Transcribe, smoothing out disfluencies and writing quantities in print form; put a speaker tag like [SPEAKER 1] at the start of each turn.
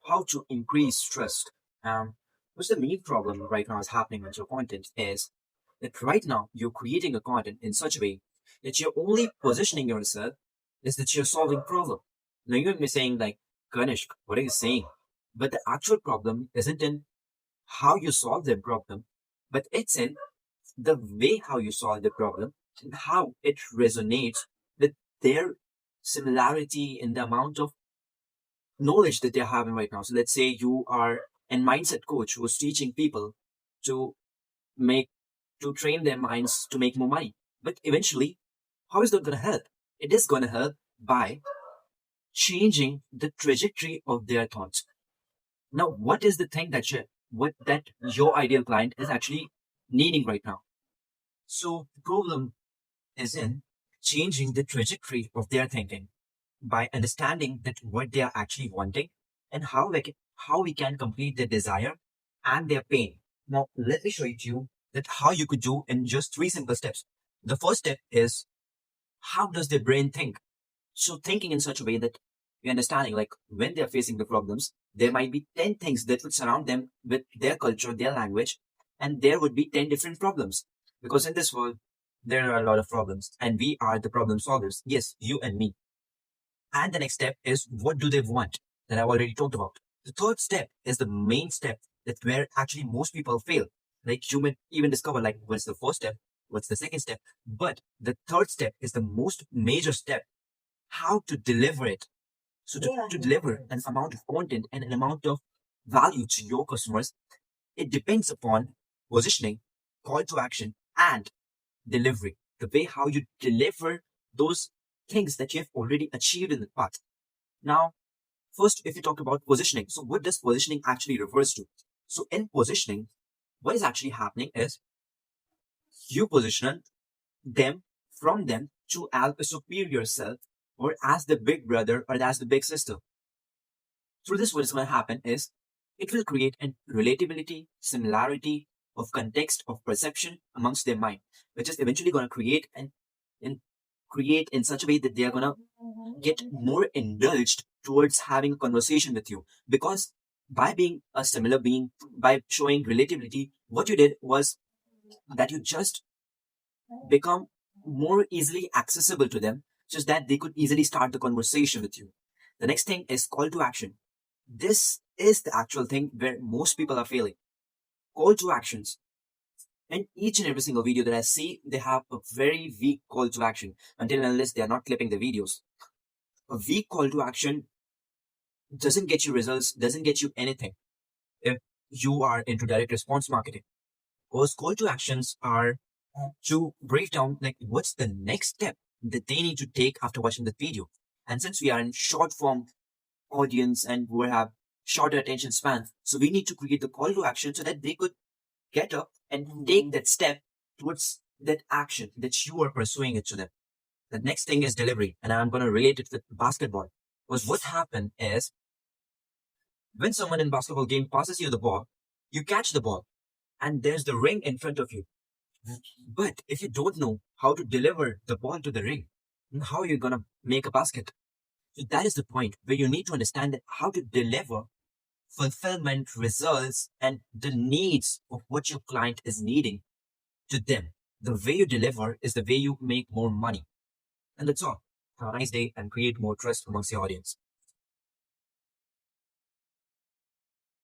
[SPEAKER 1] how to increase trust. What's the main problem right now is happening with your content is that right now you're creating a content in such a way that you're only positioning yourself is that you're solving problem. Now you may be saying like, Ganesh, what are you saying? But the actual problem isn't in how you solve the problem, but it's in the way how you solve the problem and how it resonates with their similarity in the amount of knowledge that they're having right now. So let's say you are a mindset coach who's teaching people to make to train their minds to make more money. But eventually, how is that going to help? It is going to help by changing the trajectory of their thoughts. Now, what is the thing that your ideal client is actually needing right now? So the problem is in changing the trajectory of their thinking by understanding that what they are actually wanting and how we can complete their desire and their pain. Now, let me show it to you that how you could do in just three simple steps. The first step is how does their brain think? So thinking in such a way that you're understanding like when they're facing the problems, there might be 10 things that would surround them with their culture, their language, and there would be 10 different problems. Because in this world, there are a lot of problems and we are the problem solvers. Yes, you and me. And the next step is what do they want that I've already talked about. The third step is the main step that where actually most people fail. Like you may even discover like what's the first step, what's the second step, but the third step is the most major step, how to deliver it. So to deliver an amount of content and an amount of value to your customers, it depends upon positioning, call to action, and delivery. The way how you deliver those things that you have already achieved in the past. Now, first, if you talk about positioning, so what does positioning actually refers to? So in positioning, what is actually happening is you position them from them to as a superior self or as the big brother or as the big sister. Through this, what is going to happen is it will create a relatability, similarity of context, of perception amongst their mind, which is eventually going to and create in such a way that they are going to get more indulged towards having a conversation with you. Because by being a similar being, by showing relatability, what you did was that you just become more easily accessible to them, just that they could easily start the conversation with you. The next thing is call to action. This is the actual thing where most people are failing. Call to actions. And each and every single video that I see, they have a very weak call to action until and unless they are not clipping the videos. A weak call to action doesn't get you results, doesn't get you anything if you are into direct response marketing. Those call to actions are to break down like what's the next step that they need to take after watching the video. And since we are in short form audience and we have shorter attention span, so we need to create the call to action so that they could get up and take that step towards that action that you are pursuing it to them. The next thing is delivery, and I'm going to relate it with basketball. Because what happened is when someone in basketball game passes you the ball, you catch the ball, and there's the ring in front of you. But if you don't know how to deliver the ball to the ring, then how are you going to make a basket? So that is the point where you need to understand that how to deliver fulfillment, results, and the needs of what your client is needing to them. The way you deliver is the way you make more money. And that's all. Have a nice day and create more trust amongst your audience.